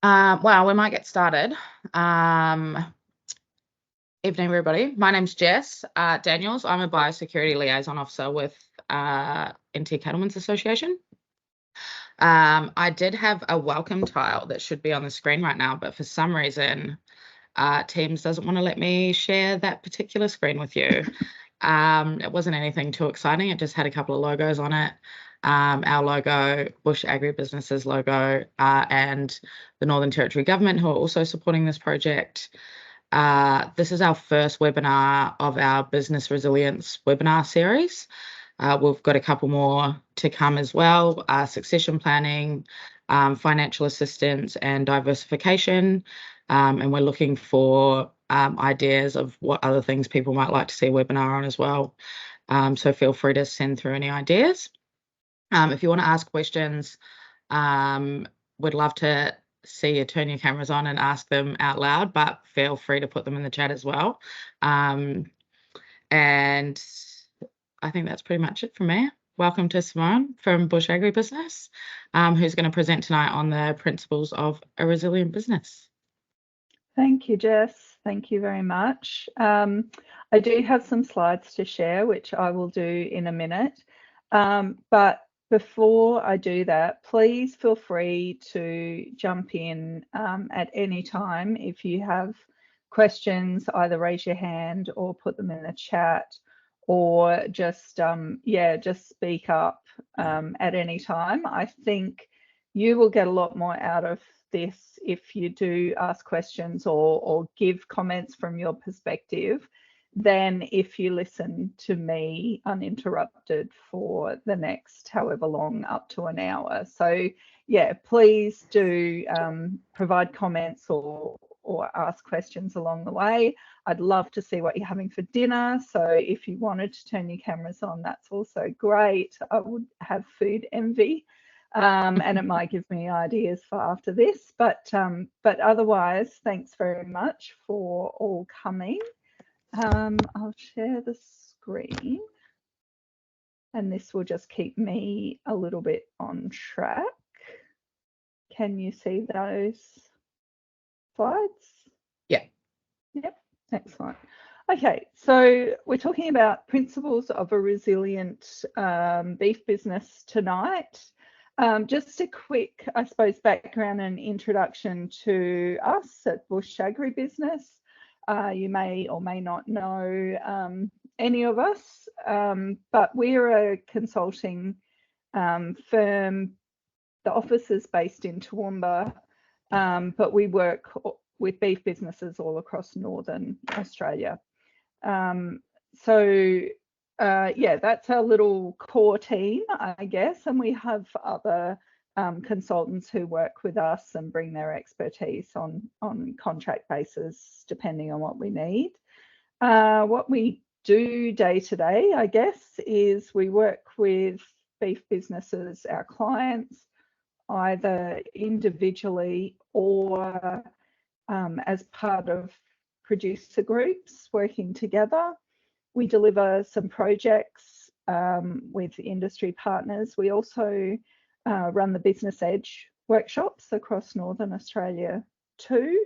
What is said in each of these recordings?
Well, we might get started. Evening, everybody. My name's Jess Daniels. I'm a biosecurity liaison officer with NT Cattlemen's Association. I did have a welcome tile that should be on the screen right now, but for some reason, Teams doesn't want to let me share that particular screen with you. It wasn't anything too exciting. It just had a couple of logos on it. Our logo, Bush Agribusiness's logo, and the Northern Territory Government, who are also supporting this project. This is our first webinar of our business resilience webinar series. We've got a couple more to come as well, succession planning, financial assistance and diversification. And we're looking for ideas of what other things people might like to see a webinar on as well. So feel free to send through any ideas. If you want to ask questions, we'd love to see you turn your cameras on and ask them out loud, but feel free to put them in the chat as well. And I think that's pretty much it from me. Welcome to Simone from Bush Agribusiness, who's going to present tonight on the principles of a resilient business. Thank you, Jess. Thank you very much. I do have some slides to share, which I will do in a minute. But before I do that, please feel free to jump in at any time. If you have questions, either raise your hand or put them in the chat, or just speak up at any time. I think you will get a lot more out of this if you do ask questions or give comments from your perspective than if you listen to me uninterrupted for the next however long, up to an hour. So yeah, please do provide comments or ask questions along the way. I'd love to see what you're having for dinner. So if you wanted to turn your cameras on, that's also great. I would have food envy. And it might give me ideas for after this, but otherwise, thanks very much for all coming. I'll share the screen, and this will just keep me a little bit on track. Can you see those slides? Yeah. Yep, excellent. Okay, so we're talking about principles of a resilient beef business tonight. Just a quick, I suppose, background and introduction to us at Bush Agribusiness. You may or may not know any of us, but we're a consulting firm. The office is based in Toowoomba, but we work with beef businesses all across Northern Australia. Yeah, that's our little core team, I guess, and we have other consultants who work with us and bring their expertise on contract basis, depending on what we need. What we do day to day, I guess, is we work with beef businesses, our clients, either individually or as part of producer groups working together. We deliver some projects with industry partners. We also run the Business Edge workshops across Northern Australia too.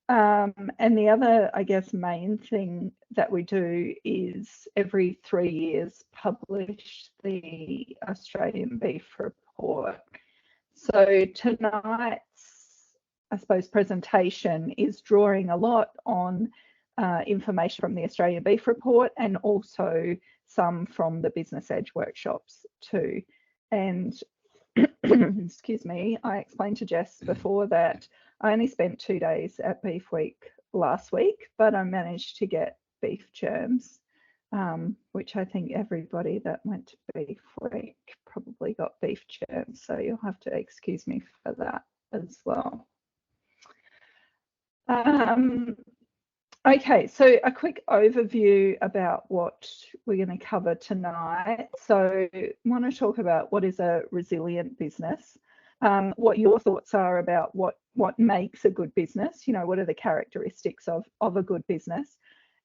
And the other, I guess, main thing that we do is every 3 years publish the Australian Beef Report. So tonight's, I suppose, presentation is drawing a lot on information from the Australian Beef Report and also some from the Business Edge workshops too. And excuse me, I explained to Jess before that I only spent 2 days at Beef Week last week, but I managed to get beef germs, which I think everybody that went to Beef Week probably got beef germs. So you'll have to excuse me for that as well. Okay, so a quick overview about what we're going to cover tonight. So I want to talk about what is a resilient business, what your thoughts are about what makes a good business, you know, what are the characteristics of a good business,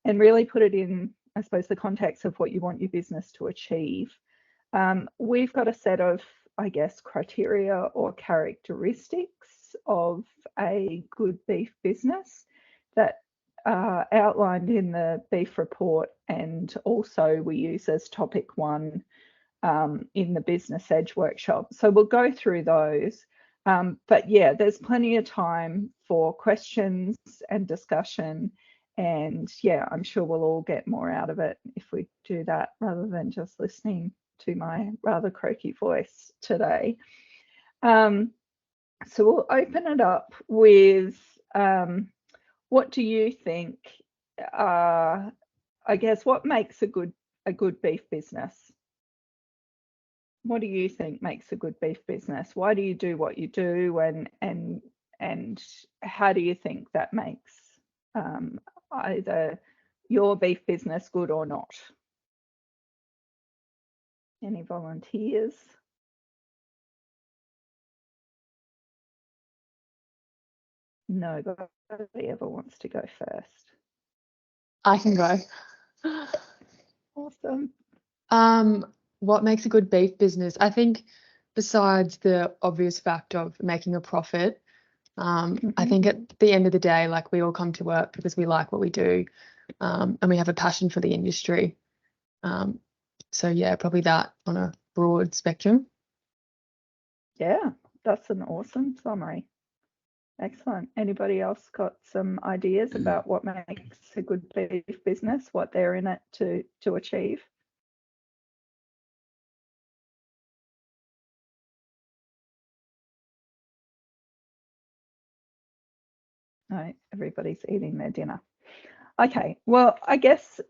and really put it in, I suppose, the context of what you want your business to achieve. We've got a set of, I guess, criteria or characteristics of a good beef business that are outlined in the beef report, and also we use as topic 1 in the Business Edge workshop. So we'll go through those. But yeah, there's plenty of time for questions and discussion. And yeah, I'm sure we'll all get more out of it if we do that rather than just listening to my rather croaky voice today. So we'll open it up with what do you think, I guess, what makes a good beef business? What do you think makes a good beef business? Why do you do what you do, and how do you think that makes either your beef business good or not? Any volunteers? Nobody ever wants to go first. I can go. Awesome. What makes a good beef business? I think besides the obvious fact of making a profit, I think at the end of the day, like, we all come to work because we like what we do, and we have a passion for the industry. So yeah, probably that on a broad spectrum. Yeah, that's an awesome summary. Excellent. Anybody else got some ideas about what makes a good beef business, what they're in it to achieve? No, everybody's eating their dinner. Okay, well, I guess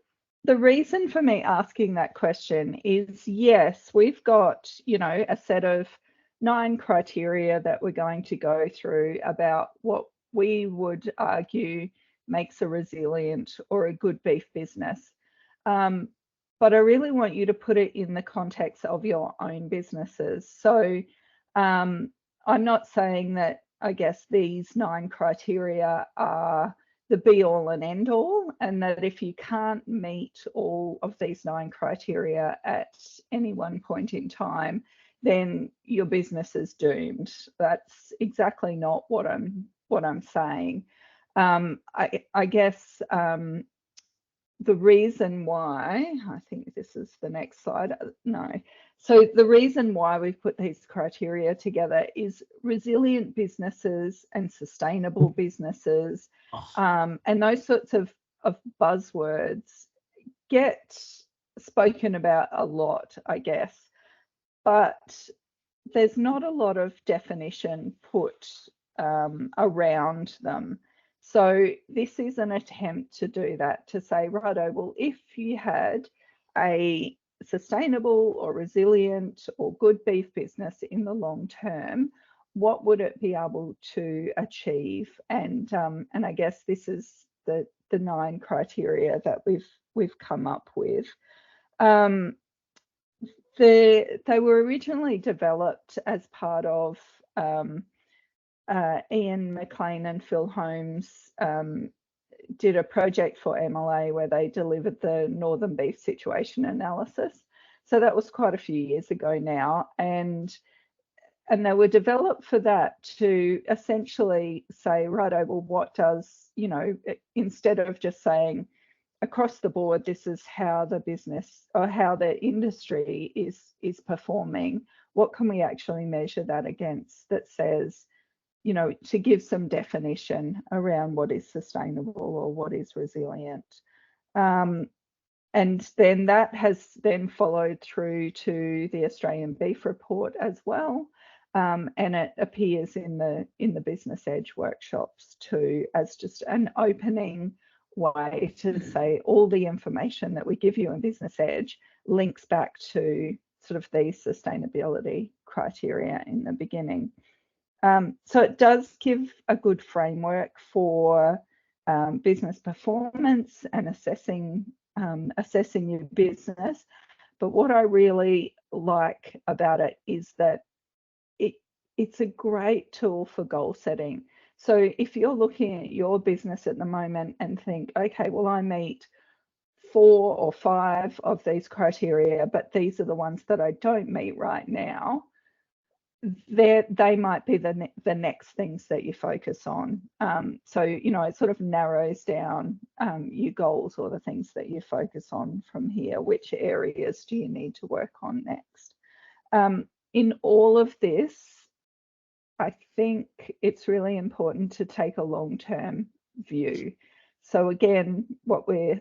the reason for me asking that question is, yes, we've got, a set of 9 criteria that we're going to go through about what we would argue makes a resilient or a good beef business. But I really want you to put it in the context of your own businesses. So I'm not saying that, I guess, these 9 criteria are the be all and end all, and that if you can't meet all of these 9 criteria at any one point in time, then your business is doomed. That's exactly not what I'm saying. I guess the reason why, I think this is the next slide. No. So the reason why we've put these criteria together is resilient businesses and sustainable businesses, and those sorts of buzzwords get spoken about a lot, I guess, but there's not a lot of definition put around them. So this is an attempt to do that, to say, righto, well, if you had a sustainable or resilient or good beef business in the long term, what would it be able to achieve? And I guess this is the 9 criteria that we've come up with. They were originally developed as part of Ian McLean and Phil Holmes did a project for MLA where they delivered the Northern Beef Situation Analysis. So that was quite a few years ago now, and they were developed for that, to essentially say, righto, well, what does, instead of just saying across the board, this is how the business or how the industry is performing, what can we actually measure that against that says, to give some definition around what is sustainable or what is resilient. And then that has then followed through to the Australian Beef Report as well. And it appears in the Business Edge workshops too, as just an opening way to say all the information that we give you in Business Edge links back to sort of these sustainability criteria in the beginning. So it does give a good framework for business performance and assessing your business. But what I really like about it is that it's a great tool for goal setting. So if you're looking at your business at the moment and think, okay, well, I meet 4 or 5 of these criteria, but these are the ones that I don't meet right now, they might be the next things that you focus on. So, you know, it sort of narrows down your goals or the things that you focus on from here. Which areas do you need to work on next? In all of this, I think it's really important to take a long-term view. So again, what we're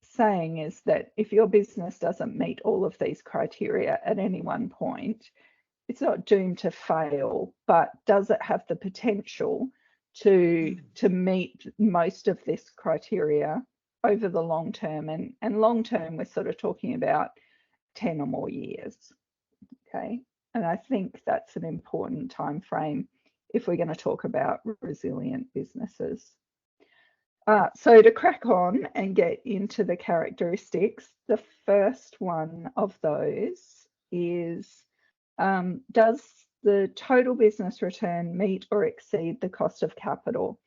saying is that if your business doesn't meet all of these criteria at any one point, it's not doomed to fail, but does it have the potential to meet most of this criteria over the long term? And long term, we're sort of talking about 10 or more years. Okay, and I think that's an important time frame if we're going to talk about resilient businesses. So to crack on and get into the characteristics, the first one of those is, does the total business return meet or exceed the cost of capital?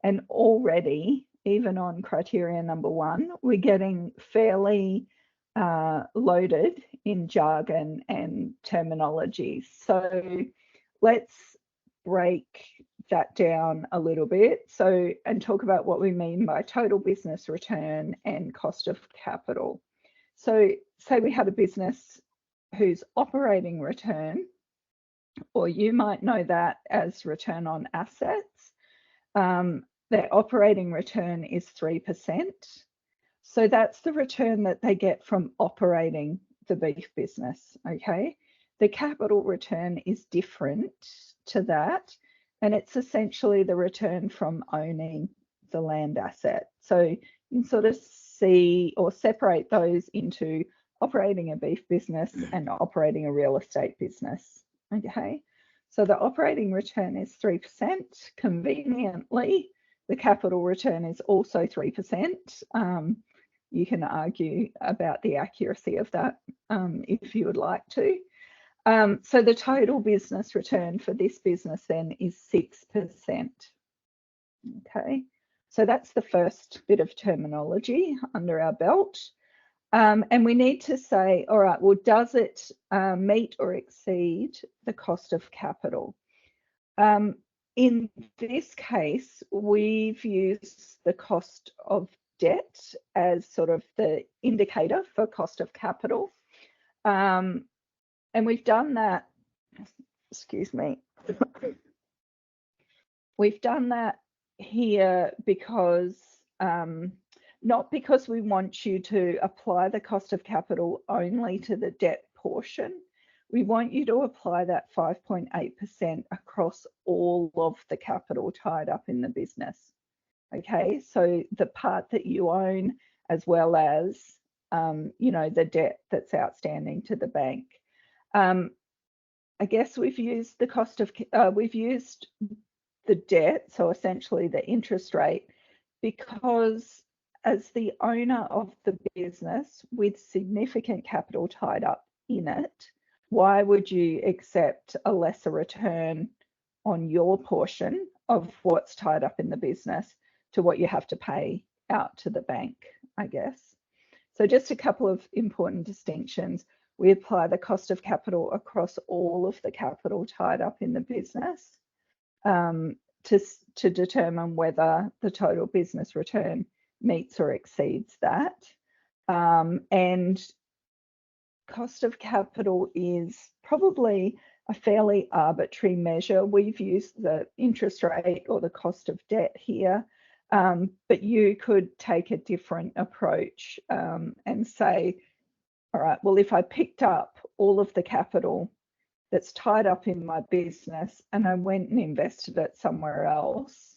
And already, even on criteria number 1, we're getting fairly loaded in jargon and terminology. So let's break that down a little bit. So, and talk about what we mean by total business return and cost of capital. So say we had a business whose operating return, or you might know that as return on assets, their operating return is 3%. So that's the return that they get from operating the beef business, okay? The capital return is different to that, and it's essentially the return from owning the land asset. So you can sort of see or separate those into operating a beef business and operating a real estate business, okay? So the operating return is 3%. Conveniently, the capital return is also 3%. You can argue about the accuracy of that if you would like to. So the total business return for this business then is 6%. Okay, so that's the first bit of terminology under our belt. And we need to say, all right, well, does it meet or exceed the cost of capital? In this case, we've used the cost of debt as sort of the indicator for cost of capital. And we've done that, excuse me, we've done that here because, not because we want you to apply the cost of capital only to the debt portion. We want you to apply that 5.8% across all of the capital tied up in the business. Okay, so the part that you own, as well as, you know, the debt that's outstanding to the bank. I guess we've used the cost of, we've used the debt, so essentially the interest rate, because as the owner of the business with significant capital tied up in it, why would you accept a lesser return on your portion of what's tied up in the business to what you have to pay out to the bank, I guess? So just a couple of important distinctions. We apply the cost of capital across all of the capital tied up in the business to determine whether the total business return meets or exceeds that. And cost of capital is probably a fairly arbitrary measure. We've used the interest rate or the cost of debt here, but you could take a different approach and say, all right, well, if I picked up all of the capital that's tied up in my business and I went and invested it somewhere else,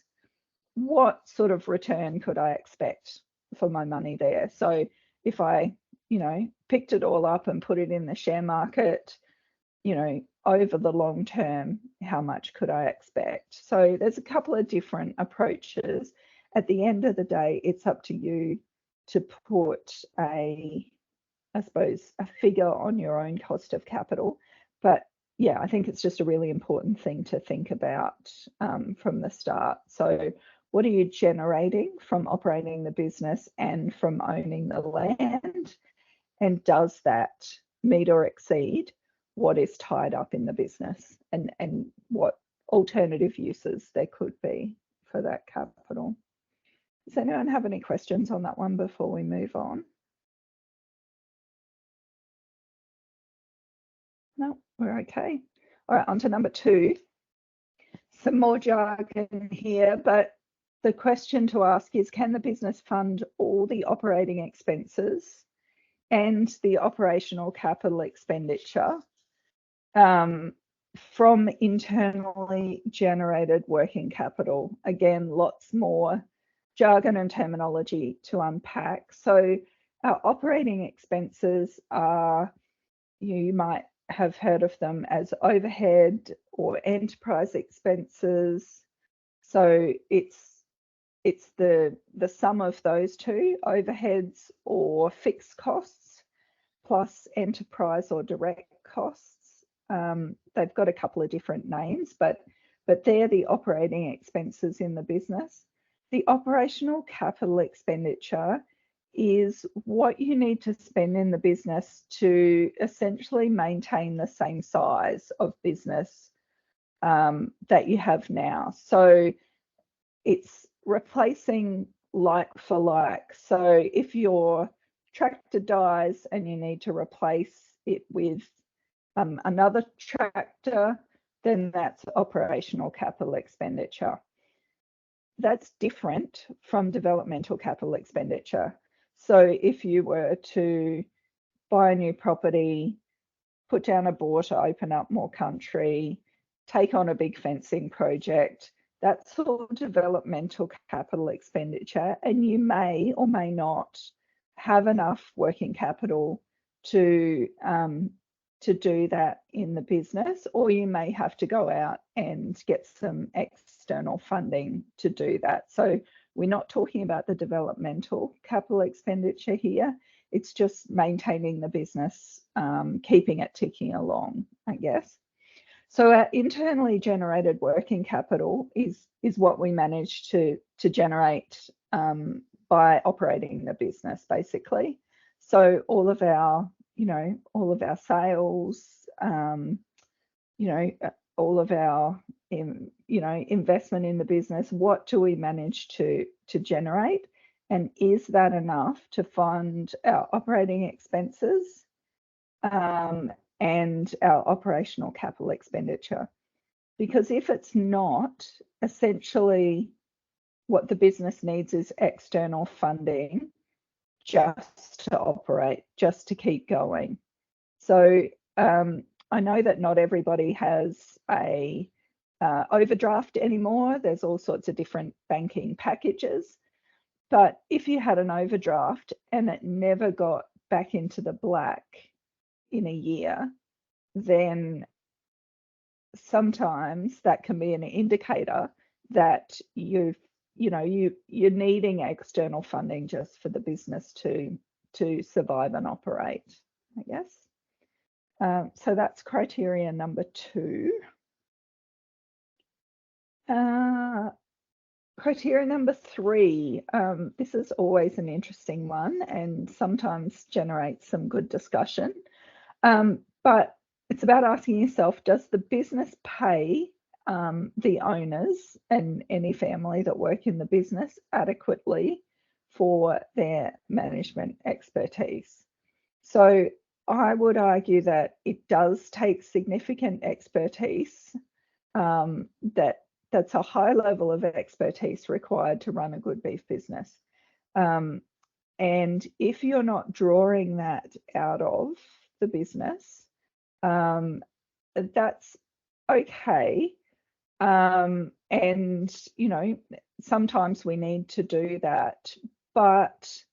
what sort of return could I expect for my money there? So if I, you know, picked it all up and put it in the share market, you know, over the long term, how much could I expect? So there's a couple of different approaches. At the end of the day, it's up to you to put I suppose, a figure on your own cost of capital. But yeah, I think it's just a really important thing to think about from the start. So what are you generating from operating the business and from owning the land? And does that meet or exceed what is tied up in the business and what alternative uses there could be for that capital. Does anyone have any questions on that one before we move on? No, we're okay. All right, on to number 2. Some more jargon here, but the question to ask is, can the business fund all the operating expenses and the operational capital expenditure from internally generated working capital? Again, lots more jargon and terminology to unpack. So our operating expenses are, you might have heard of them as overhead or enterprise expenses. So it's the sum of those two, overheads or fixed costs plus enterprise or direct costs. They've got a couple of different names, but they're the operating expenses in the business. The operational capital expenditure is what you need to spend in the business to essentially maintain the same size of business that you have now. So it's replacing like for like. So if your tractor dies and you need to replace it with another tractor, then that's operational capital expenditure. That's different from developmental capital expenditure. So if you were to buy a new property, put down a bore to open up more country, take on a big fencing project, that's all developmental capital expenditure, and you may or may not have enough working capital to do that in the business, or you may have to go out and get some external funding to do that. So we're not talking about the developmental capital expenditure here. It's just maintaining the business, keeping it ticking along, I guess. So our internally generated working capital is what we manage to generate by operating the business, basically. So all of our sales, all of our investment in the business, what do we manage to generate, and is that enough to fund our operating expenses and our operational capital expenditure? Because if it's not, essentially what the business needs is external funding just to operate, just to keep going. So I know that not everybody has a overdraft anymore. There's all sorts of different banking packages. But if you had an overdraft and it never got back into the black in a year, then sometimes that can be an indicator that you're needing external funding just for the business to survive and operate, I guess. So that's criteria number 2. Criteria number 3, this is always an interesting one and sometimes generates some good discussion. But it's about asking yourself, does the business pay the owners and any family that work in the business adequately for their management expertise? So I would argue that it does take significant expertise, that's a high level of expertise required to run a good beef business. And if you're not drawing that out of the business, that's okay. And, sometimes we need to do that. But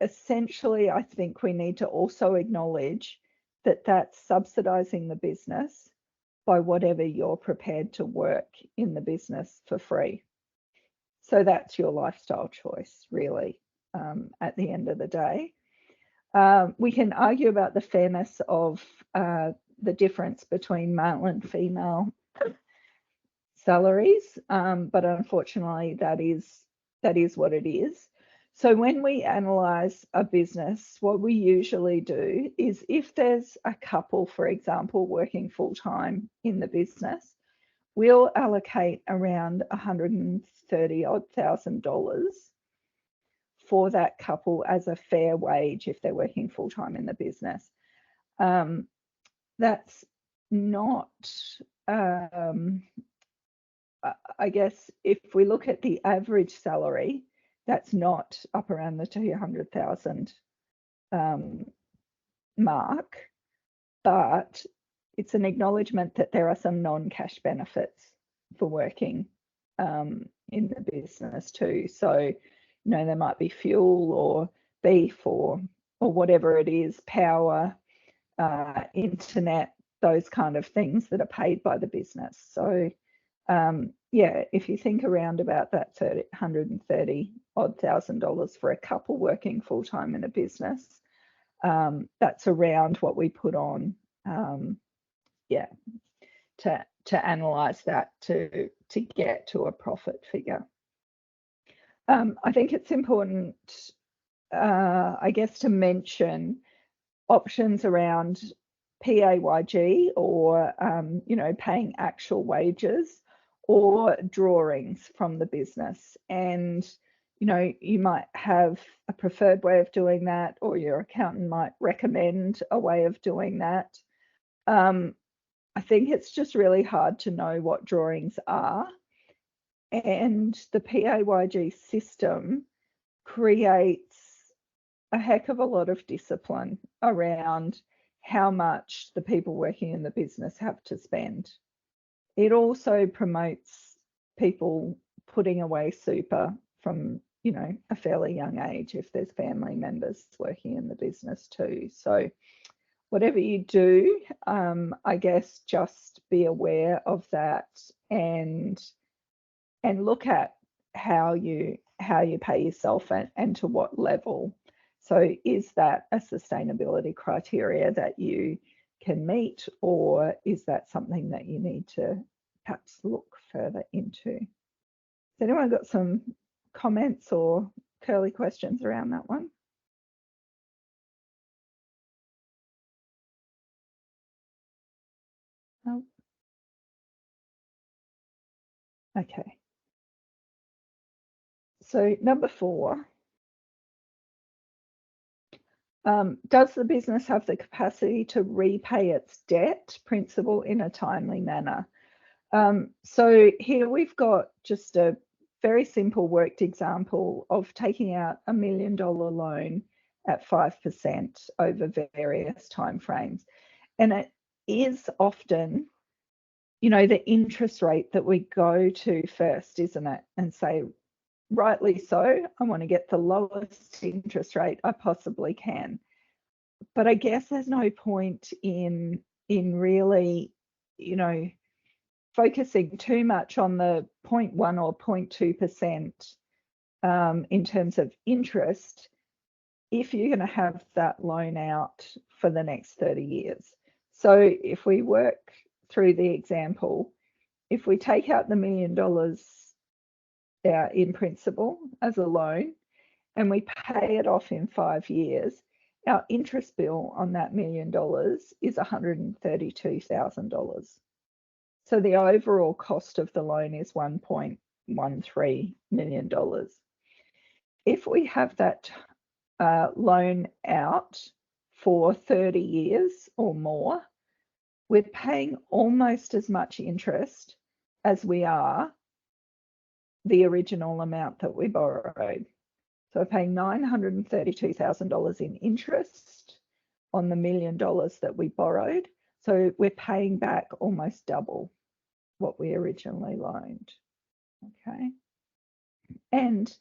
essentially, I think we need to also acknowledge that that's subsidizing the business by whatever you're prepared to work in the business for free. So that's your lifestyle choice, really, at the end of the day. We can argue about the fairness of the difference between male and female salaries, but unfortunately that is what it is. So when we analyse a business, what we usually do is if there's a couple, for example, working full-time in the business, we'll allocate around $130,000 for that couple as a fair wage if they're working full-time in the business. That's not, I guess, if we look at the average salary, that's not up around the 200,000 mark, but it's an acknowledgement that there are some non-cash benefits for working in the business too. So, you know, there might be fuel or beef or whatever it is, power, internet, those kind of things that are paid by the business. So yeah, if you think around about that $130,000 for a couple working full-time in a business, that's around what we put on, yeah, to analyse that to get to a profit figure. I think it's important, I guess, to mention options around PAYG or, you know, paying actual wages or drawings from the business. And, you know, you might have a preferred way of doing that, or your accountant might recommend a way of doing that. I think it's just really hard to know what drawings are. And the PAYG system creates a heck of a lot of discipline around how much the people working in the business have to spend. It also promotes people putting away super from, you know, a fairly young age if there's family members working in the business too. So whatever you do, I guess just be aware of that and look at how you pay yourself and to what level. So is that a sustainability criteria that you can meet, or is that something that you need to perhaps look further into? Has anyone got some comments or curly questions around that one? No. Okay. So number 4. Does the business have the capacity to repay its debt principal in a timely manner? So here we've got just a very simple worked example of taking out $1 million loan at 5% over various timeframes. And it is often, you know, the interest rate that we go to first, isn't it? And say, rightly so, I want to get the lowest interest rate I possibly can. But I guess there's no point in really, you know, focusing too much on the 0.1 or 0.2% in terms of interest if you're going to have that loan out for the next 30 years. So if we work through the example, if we take out the $1 million in principal as a loan and we pay it off in 5 years, our interest bill on that $1 million is $132,000. So the overall cost of the loan is $1.13 million. If we have that loan out for 30 years or more, we're paying almost as much interest as we are the original amount that we borrowed. So we're paying $932,000 in interest on the $1 million that we borrowed. So we're paying back almost double what we originally loaned. Okay. And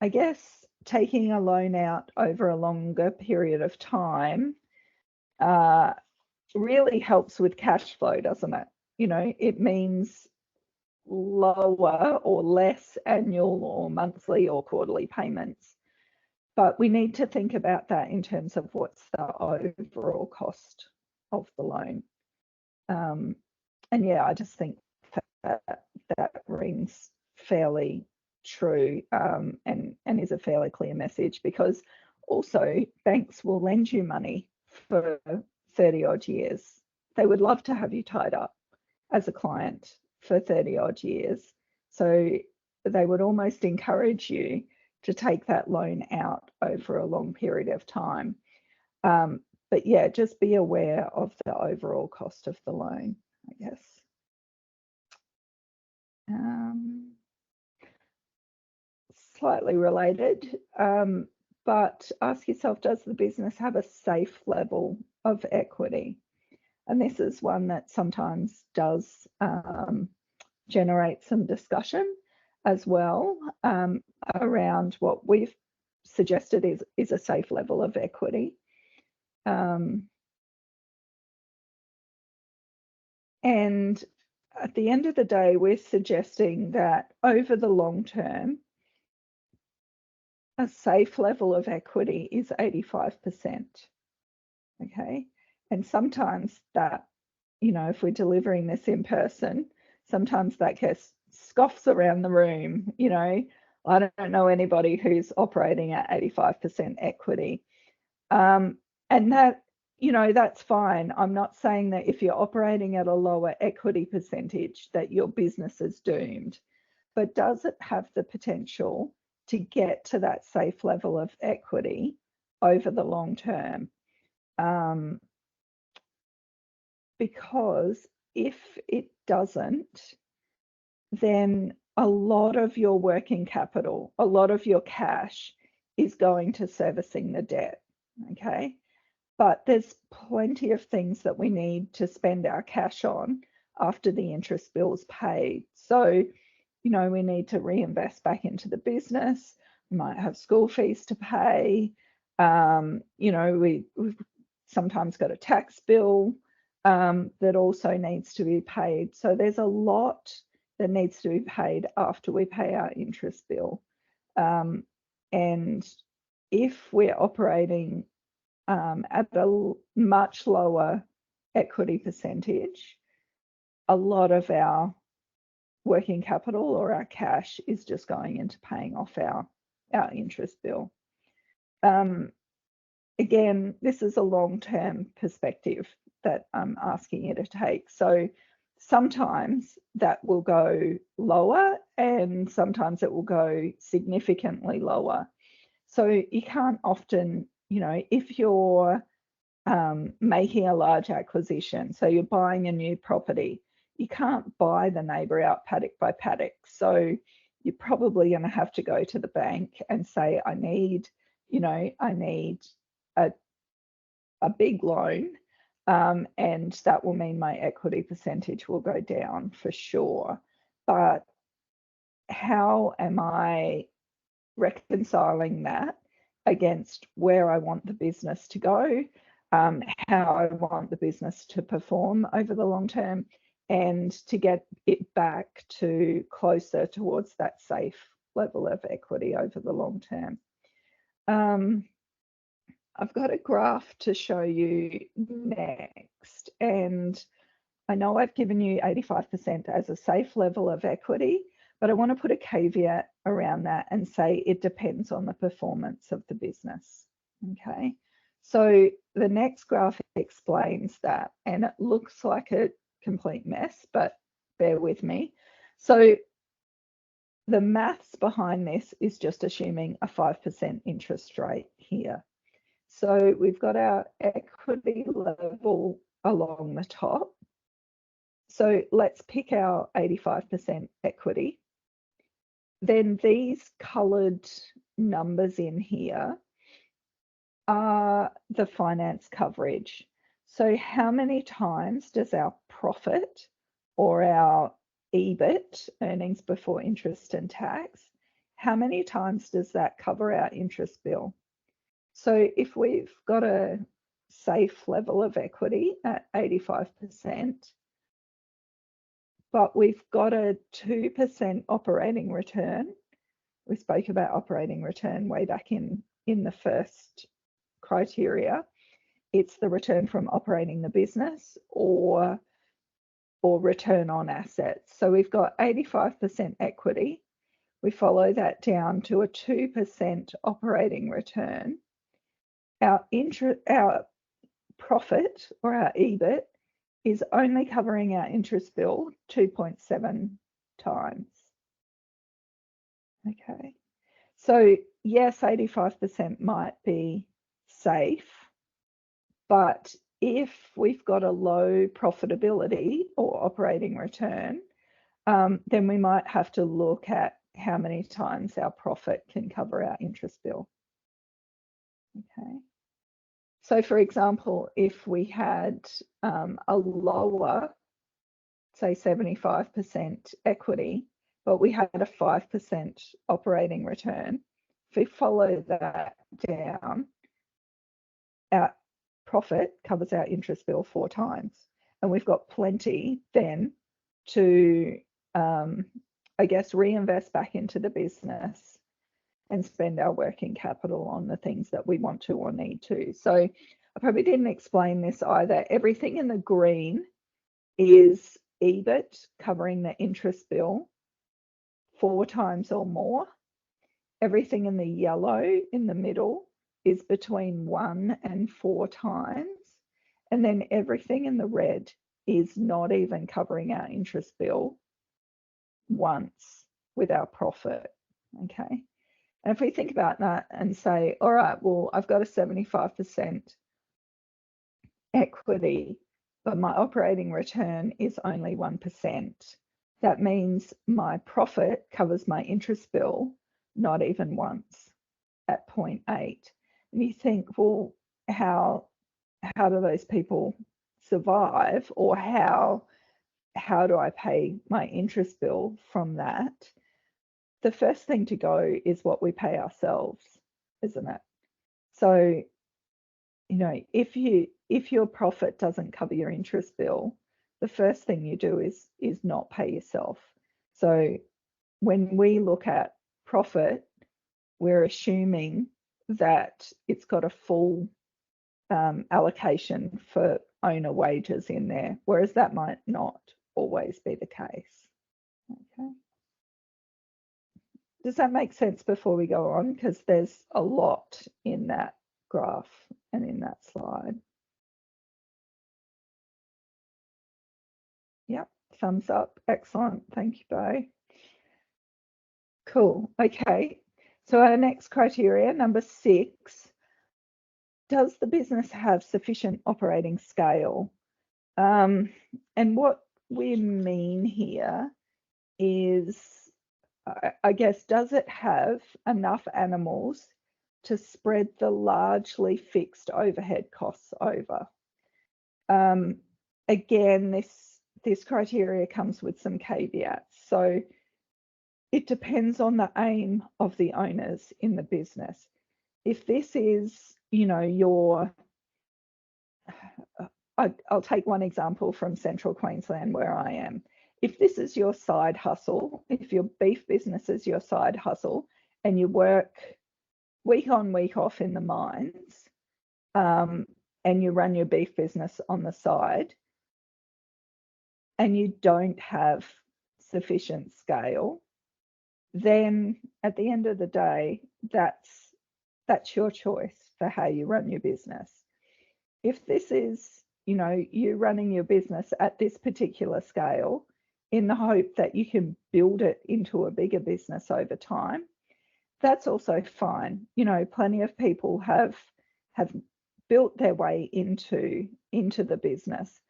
I guess taking a loan out over a longer period of time really helps with cash flow, doesn't it? You know, it means lower or less annual or monthly or quarterly payments. But we need to think about that in terms of what's the overall cost of the loan. And yeah, I just think that rings fairly true, and is a fairly clear message, because also banks will lend you money for 30 odd years. They would love to have you tied up as a client for 30 odd years. So they would almost encourage you to take that loan out over a long period of time. But yeah, just be aware of the overall cost of the loan, I guess. Slightly related, but ask yourself, does the business have a safe level of equity? And this is one that sometimes does generate some discussion as well, around what we've suggested is a safe level of equity. And at the end of the day, we're suggesting that over the long term, a safe level of equity is 85%. Okay. And sometimes that, you know, if we're delivering this in person, sometimes that gets scoffs around the room. You know, I don't know anybody who's operating at 85% equity. And that, you know, that's fine. I'm not saying that if you're operating at a lower equity percentage that your business is doomed, but does it have the potential to get to that safe level of equity over the long term? Because if it doesn't, then a lot of your working capital, a lot of your cash is going to servicing the debt, okay? But there's plenty of things that we need to spend our cash on after the interest bill's paid. So, you know, we need to reinvest back into the business. We might have school fees to pay. You know, we've sometimes got a tax bill that also needs to be paid. So there's a lot that needs to be paid after we pay our interest bill. And if we're operating at a much lower equity percentage, a lot of our working capital or our cash is just going into paying off our interest bill. Again, this is a long-term perspective that I'm asking you to take. So sometimes that will go lower and sometimes it will go significantly lower. So you can't often, you know, if you're making a large acquisition, so you're buying a new property, you can't buy the neighbour out paddock by paddock. So you're probably going to have to go to the bank and say, I need a big loan, and that will mean my equity percentage will go down for sure. But how am I reconciling that against where I want the business to go, how I want the business to perform over the long term, and to get it back to closer towards that safe level of equity over the long term? I've got a graph to show you next, and I know I've given you 85% as a safe level of equity, but I want to put a caveat around that and say it depends on the performance of the business. Okay, so the next graph explains that, and it looks like a complete mess, but bear with me. So the maths behind this is just assuming a 5% interest rate here. So we've got our equity level along the top. So let's pick our 85% equity. Then these coloured numbers in here are the finance coverage. So how many times does our profit or our EBIT, earnings before interest and tax, how many times does that cover our interest bill? So if we've got a safe level of equity at 85%, but we've got a 2% operating return, we spoke about operating return way back in the first criteria. It's the return from operating the business or return on assets. So we've got 85% equity. we follow that down to a 2% operating return, our profit, or our EBIT, is only covering our interest bill 2.7 times. Okay, so yes, 85% might be safe, but if we've got a low profitability or operating return, then we might have to look at how many times our profit can cover our interest bill. Okay. So for example, if we had a lower, say 75% equity, but we had a 5% operating return, if we follow that down, our profit covers our interest bill 4 times. And we've got plenty then to, I guess, reinvest back into the business and spend our working capital on the things that we want to or need to. So I probably didn't explain this either. Everything in the green is EBIT covering the interest bill 4 times or more. Everything in the yellow in the middle is between 1 and 4 times. And then everything in the red is not even covering our interest bill once with our profit. Okay. And if we think about that and say, all right, well, I've got a 75% equity, but my operating return is only 1%. That means my profit covers my interest bill not even once at 0.8. And you think, well, how do those people survive, or how do I pay my interest bill from that? The first thing to go is what we pay ourselves, isn't it? So, you know, if your profit doesn't cover your interest bill, the first thing you do is not pay yourself. So when we look at profit, we're assuming that it's got a full allocation for owner wages in there, whereas that might not always be the case. Okay. Does that make sense before we go on? Because there's a lot in that graph and in that slide. Yep, thumbs up. Excellent. Thank you, Bo. Cool. Okay. So our next criteria, number 6, does the business have sufficient operating scale? And what we mean here is, I guess, does it have enough animals to spread the largely fixed overhead costs over? Again, this criteria comes with some caveats. So it depends on the aim of the owners in the business. If this is, you know, I'll take one example from Central Queensland where I am. If this is your side hustle, if your beef business is your side hustle, and you work week on, week off in the mines, and you run your beef business on the side, and you don't have sufficient scale, then at the end of the day, that's your choice for how you run your business. If this is, you know, you running your business at this particular scale in the hope that you can build it into a bigger business over time, that's also fine. You know, plenty of people have built their way into the business.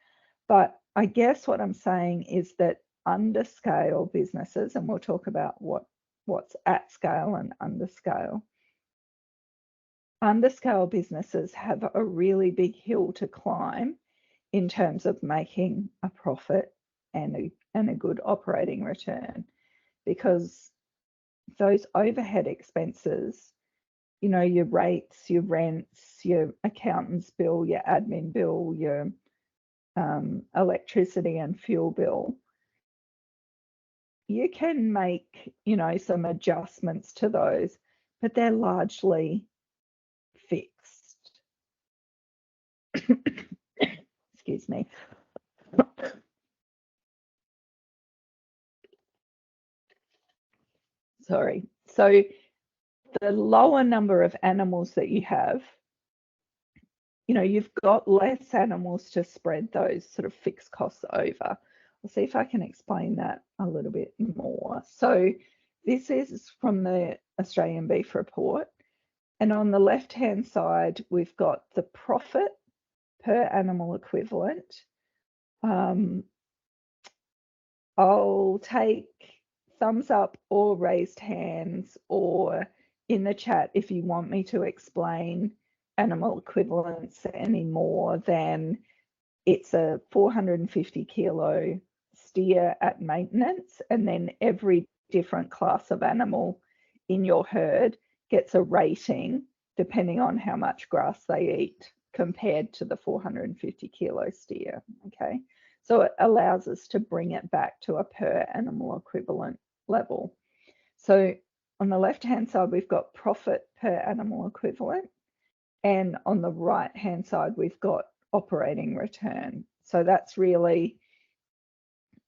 But I guess what I'm saying is that underscale businesses, and we'll talk about what's at scale and underscale businesses have a really big hill to climb in terms of making a profit and a good operating return, because those overhead expenses, you know, your rates, your rents, your accountant's bill, your admin bill, your electricity and fuel bill, you can make, you know, some adjustments to those, but they're largely fixed. Excuse me. sorry. So the lower number of animals that you have, you've got less animals to spread those sort of fixed costs over. I'll see if I can explain that a little bit more. So this is from the Australian Beef Report. And on the left-hand side, we've got the profit per animal equivalent. I'll take thumbs up or raised hands or in the chat if you want me to explain animal equivalents any more than it's a 450 kilo steer at maintenance, and then every different class of animal in your herd gets a rating depending on how much grass they eat compared to the 450 kilo steer. Okay, so it allows us to bring it back to a per animal equivalent level. So on the left hand side, we've got profit per animal equivalent, and on the right hand side, we've got operating return. So that's really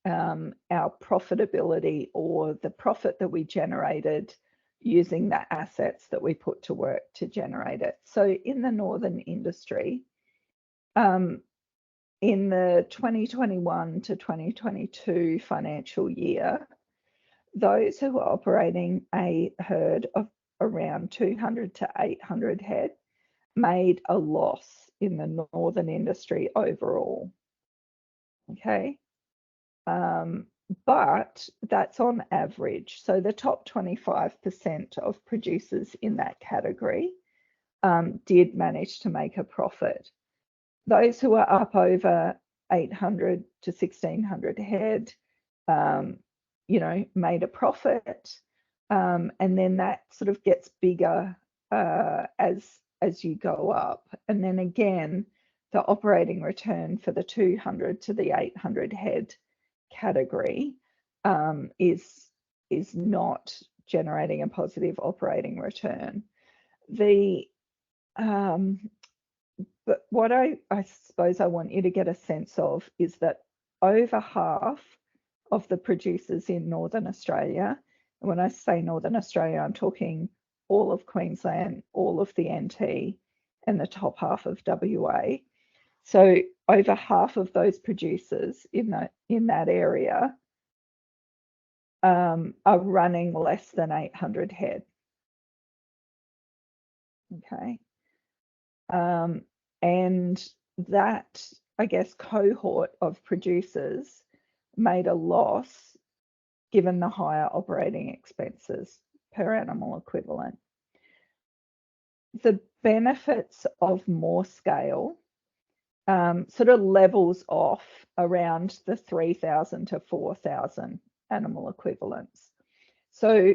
our profitability, or the profit that we generated using the assets that we put to work to generate it. So in the northern industry, in the 2021 to 2022 financial year, those who are operating a herd of around 200 to 800 head made a loss in the northern industry overall. Okay. But that's on average. So the top 25% of producers in that category did manage to make a profit. Those who are up over 800 to 1600 head, made a profit. And then that sort of gets bigger as you go up. And then again, the operating return for the 200 to the 800 head category is not generating a positive operating return. But what I suppose I want you to get a sense of is that over half of the producers in Northern Australia, and when I say Northern Australia, I'm talking all of Queensland, all of the NT, and the top half of WA. So over half of those producers in that area are running less than 800 head. Okay. And that, I guess, cohort of producers made a loss given the higher operating expenses per animal equivalent. The benefits of more scale sort of levels off around the 3,000 to 4,000 animal equivalents. So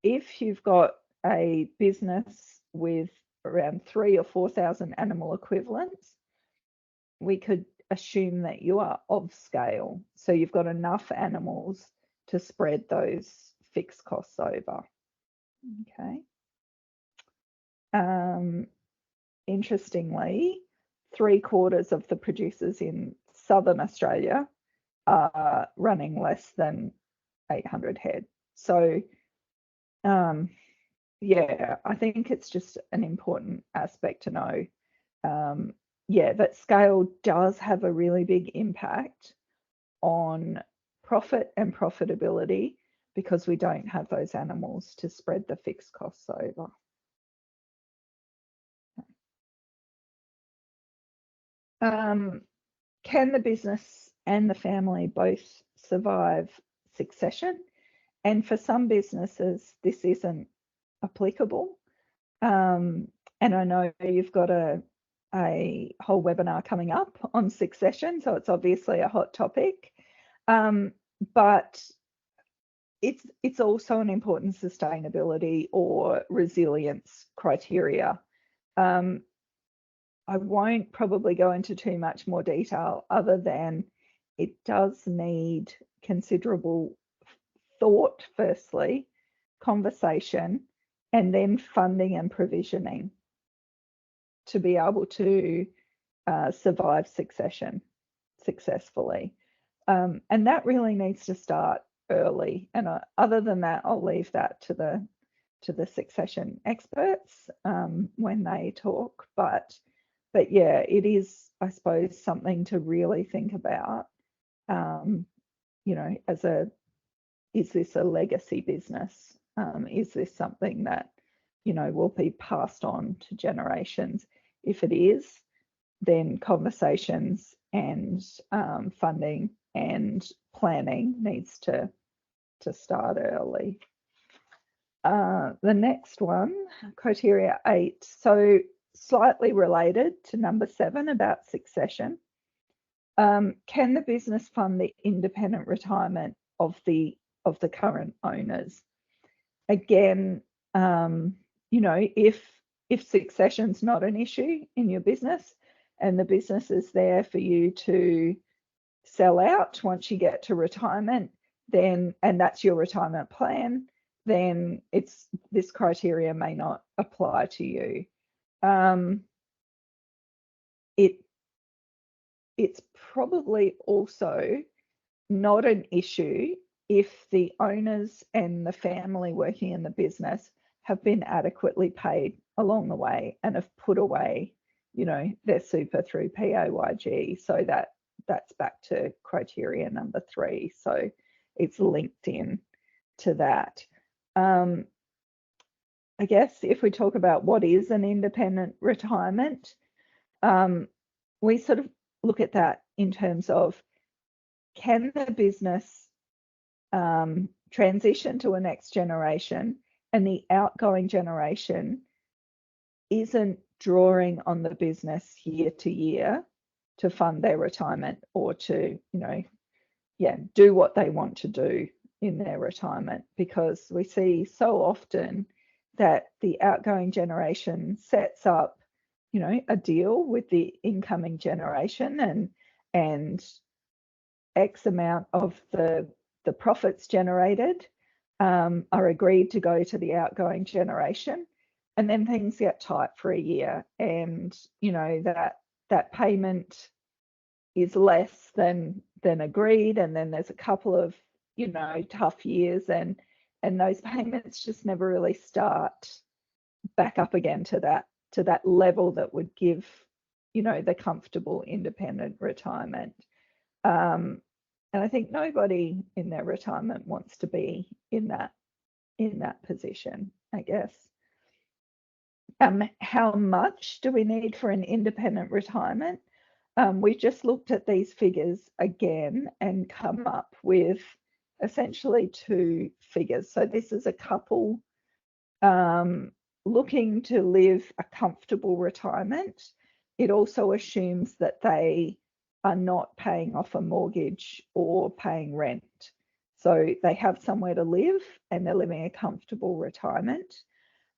if you've got a business with around 3,000 or 4,000 animal equivalents, we could assume that you are of scale. So you've got enough animals to spread those fixed costs over. Okay. Interestingly, 3/4 of the producers in Southern Australia are running less than 800 head. So yeah, I think it's just an important aspect to know. That scale does have a really big impact on profit and profitability because we don't have those animals to spread the fixed costs over. Can the business and the family both survive succession? And for some businesses, this isn't applicable. And I know you've got a whole webinar coming up on succession, so it's obviously a hot topic. But it's also an important sustainability or resilience criteria. I won't probably go into too much more detail other than it does need considerable thought firstly, conversation, and then funding and provisioning to be able to survive succession successfully. And that really needs to start early. And other than that, I'll leave that to the succession experts when they talk. But yeah, it is, I suppose, something to really think about. You know, is this a legacy business? Is this something that, you know, will be passed on to generations? If it is, then conversations and funding and planning needs to start early. The next one, criteria 8, so slightly related to number 7 about succession. Can the business fund the independent retirement of the current owners? Again, you know, if succession's not an issue in your business and the business is there for you to sell out once you get to retirement, then, and that's your retirement plan, then this criteria may not apply to you. It's probably also not an issue if the owners and the family working in the business have been adequately paid along the way and have put away, you know, their super through PAYG. So that's back to criteria number 3. So it's linked in to that. I guess if we talk about what is an independent retirement, we sort of look at that in terms of, can the business transition to a next generation and the outgoing generation isn't drawing on the business year to year to fund their retirement or to, you know, do what they want to do in their retirement? Because we see so often that the outgoing generation sets up, you know, a deal with the incoming generation, and X amount of the profits generated are agreed to go to the outgoing generation, and then things get tight for a year, and, you know, that payment is less than agreed, and then there's a couple of, you know, tough years, and those payments just never really start back up again to that level that would give, you know, the comfortable independent retirement. And I think nobody in their retirement wants to be in that position, I guess. How much do we need for an independent retirement? We just looked at these figures again and come up with essentially 2 figures. So this is a couple looking to live a comfortable retirement. It also assumes that they are not paying off a mortgage or paying rent. So they have somewhere to live and they're living a comfortable retirement.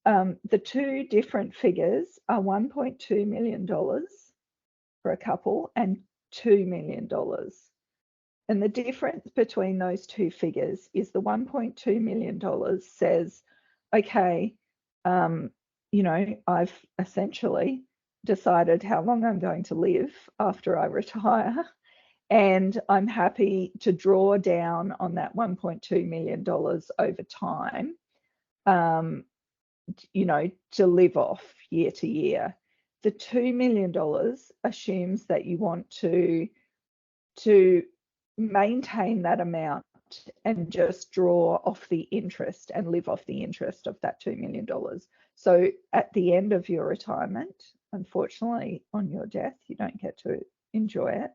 The 2 different figures are $1.2 million for a couple and $2 million. And the difference between those 2 figures is the $1.2 million says, okay, you know, I've essentially decided how long I'm going to live after I retire, and I'm happy to draw down on that $1.2 million over time, you know, to live off year to year. The $2 million assumes that you want to maintain that amount and just draw off the interest and live off the interest of that $2 million. So at the end of your retirement, unfortunately, on your death, you don't get to enjoy it.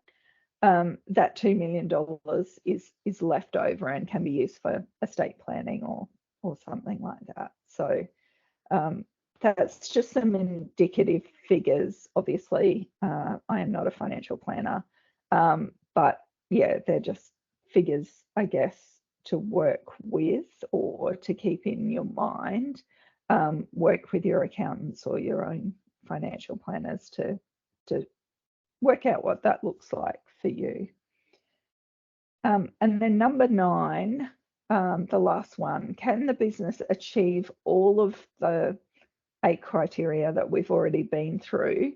That $2 million is left over and can be used for estate planning or something like that. So that's just some indicative figures. Obviously, I am not a financial planner, but yeah, they're just figures, I guess, to work with or to keep in your mind. Work with your accountants or your own financial planners to work out what that looks like for you. And then number 9, the last one, can the business achieve all of the 8 criteria that we've already been through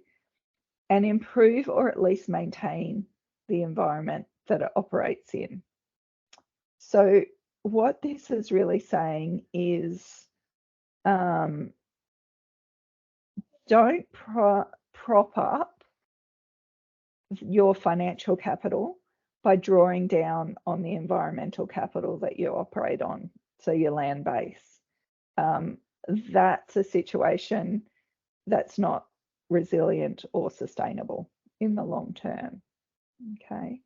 and improve or at least maintain the environment that it operates in? So what this is really saying is don't prop up your financial capital by drawing down on the environmental capital that you operate on, so your land base. That's a situation that's not resilient or sustainable in the long term. Okay,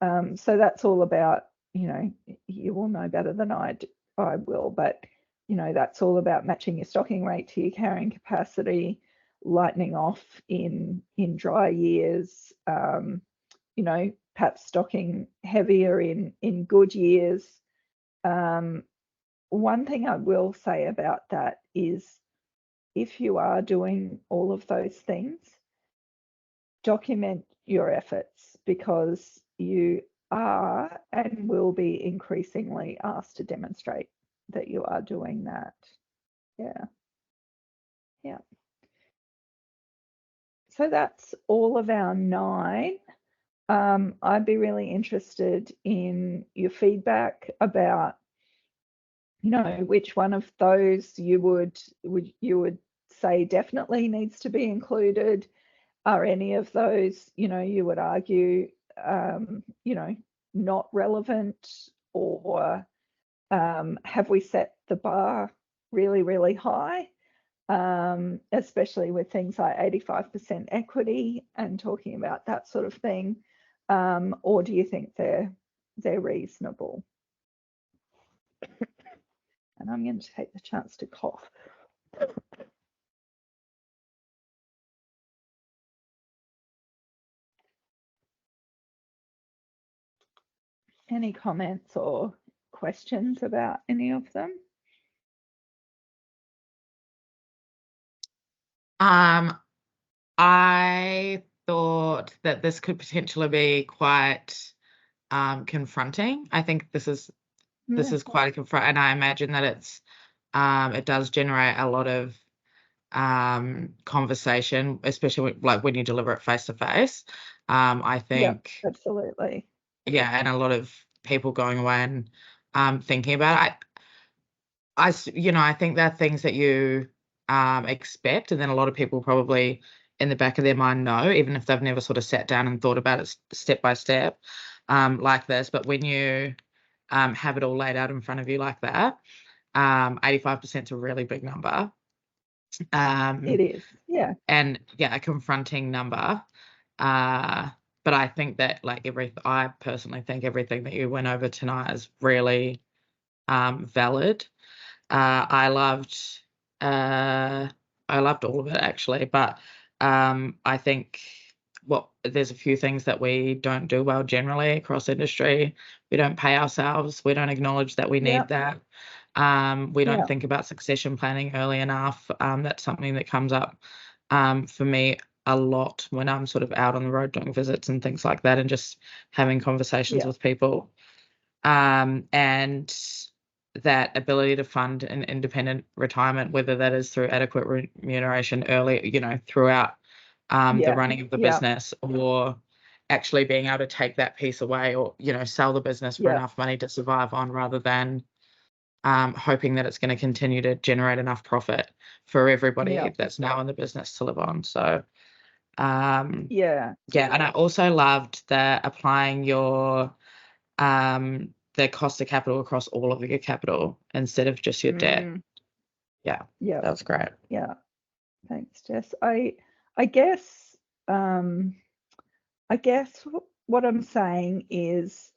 so that's all about, you will know better than I will, but that's all about matching your stocking rate to your carrying capacity, lightening off in dry years, perhaps stocking heavier in good years. One thing I will say about that is, if you are doing all of those things, document your efforts, because you are and will be increasingly asked to demonstrate that you are doing that. Yeah. So that's all of our 9. I'd be really interested in your feedback about, which one of those you would say definitely needs to be included. Are any of those, you would argue, not relevant, or have we set the bar really, really high, especially with things like 85% equity and talking about that sort of thing, or do you think they're reasonable? And I'm going to take the chance to cough. Any comments or questions about any of them? I thought that this could potentially be quite confronting. I think this is quite a confront, and I imagine that it does generate a lot of conversation, especially when you deliver it face to face. I think, yeah, absolutely. Yeah, and a lot of people going away and thinking about it. I think there are things that you expect, and then a lot of people probably in the back of their mind know, even if they've never sort of sat down and thought about it step by step like this. But when you have it all laid out in front of you like that, 85% is a really big number. It is, yeah. And yeah, a confronting number. But I think that I personally think everything that you went over tonight is really valid. I loved all of it actually, but I think there's a few things that we don't do well generally across industry. We don't pay ourselves. We don't acknowledge that we need that. We don't think about succession planning early enough. That's something that comes up for me a lot when I'm sort of out on the road doing visits and things like that, and just having conversations with people. And that ability to fund an independent retirement, whether that is through adequate remuneration early, throughout the running of the business, or actually being able to take that piece away, or sell the business for enough money to survive on, rather than hoping that it's going to continue to generate enough profit for everybody that's now in the business to live on. So and I also loved that applying your the cost of capital across all of your capital instead of just your debt. Yeah, that was great. Yeah, thanks, Jess. I guess what I'm saying is,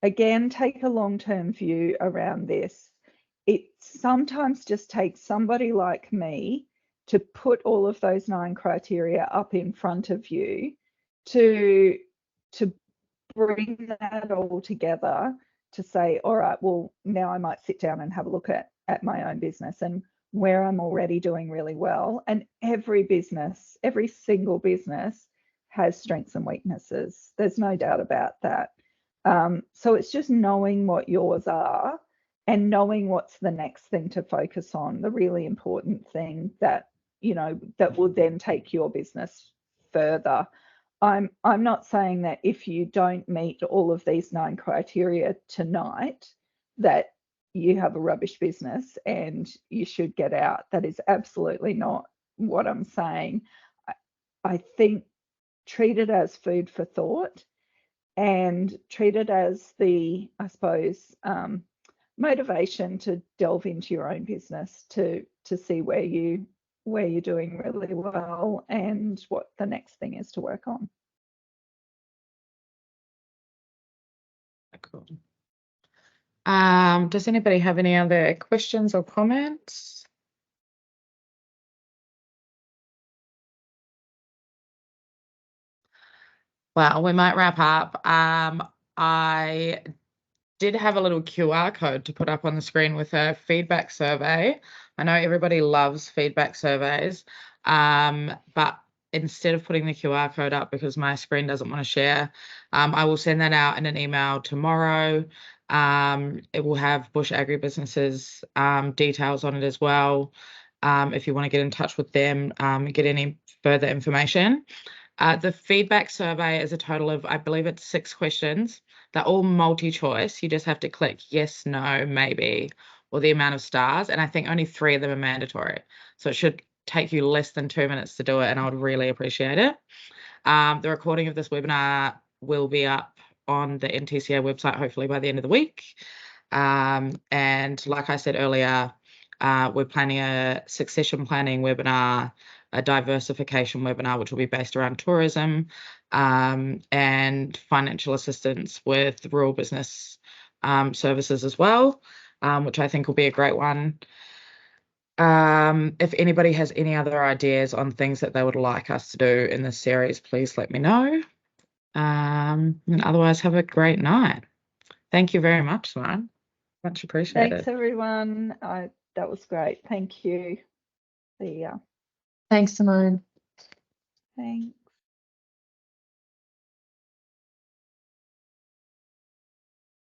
again, take a long-term view around this. It sometimes just takes somebody like me to put all of those 9 criteria up in front of you to bring that all together, to say, all right, well, now I might sit down and have a look at my own business and where I'm already doing really well. And every single business has strengths and weaknesses. There's no doubt about that. So it's just knowing what yours are and knowing what's the next thing to focus on, the really important thing that will then take your business further. I'm not saying that if you don't meet all of these 9 criteria tonight, that you have a rubbish business and you should get out. That is absolutely not what I'm saying. I think treat it as food for thought, and treat it as the, I suppose, motivation to delve into your own business, to see where you're doing really well and what the next thing is to work on. Cool. Does anybody have any other questions or comments? Well, we might wrap up. I did have a little QR code to put up on the screen with a feedback survey. I know everybody loves feedback surveys, but instead of putting the QR code up because my screen doesn't want to share, I will send that out in an email tomorrow. It will have Bush Agribusiness's details on it as well. If you want to get in touch with them, get any further information. The feedback survey is a total of, I believe it's 6 questions. They're all multi-choice. You just have to click yes, no, maybe, or the amount of stars. And I think only 3 of them are mandatory. So it should take you less than 2 minutes to do it, and I would really appreciate it. The recording of this webinar will be up on the NTCA website, hopefully by the end of the week. And like I said earlier, we're planning a succession planning webinar, a diversification webinar, which will be based around tourism, and financial assistance with rural business services as well, which I think will be a great one. If anybody has any other ideas on things that they would like us to do in this series, please let me know. And otherwise, have a great night. Thank you very much, Simone. Much appreciated. Thanks, everyone. That was great. Thank you. See ya. Thanks, Simone. Thanks.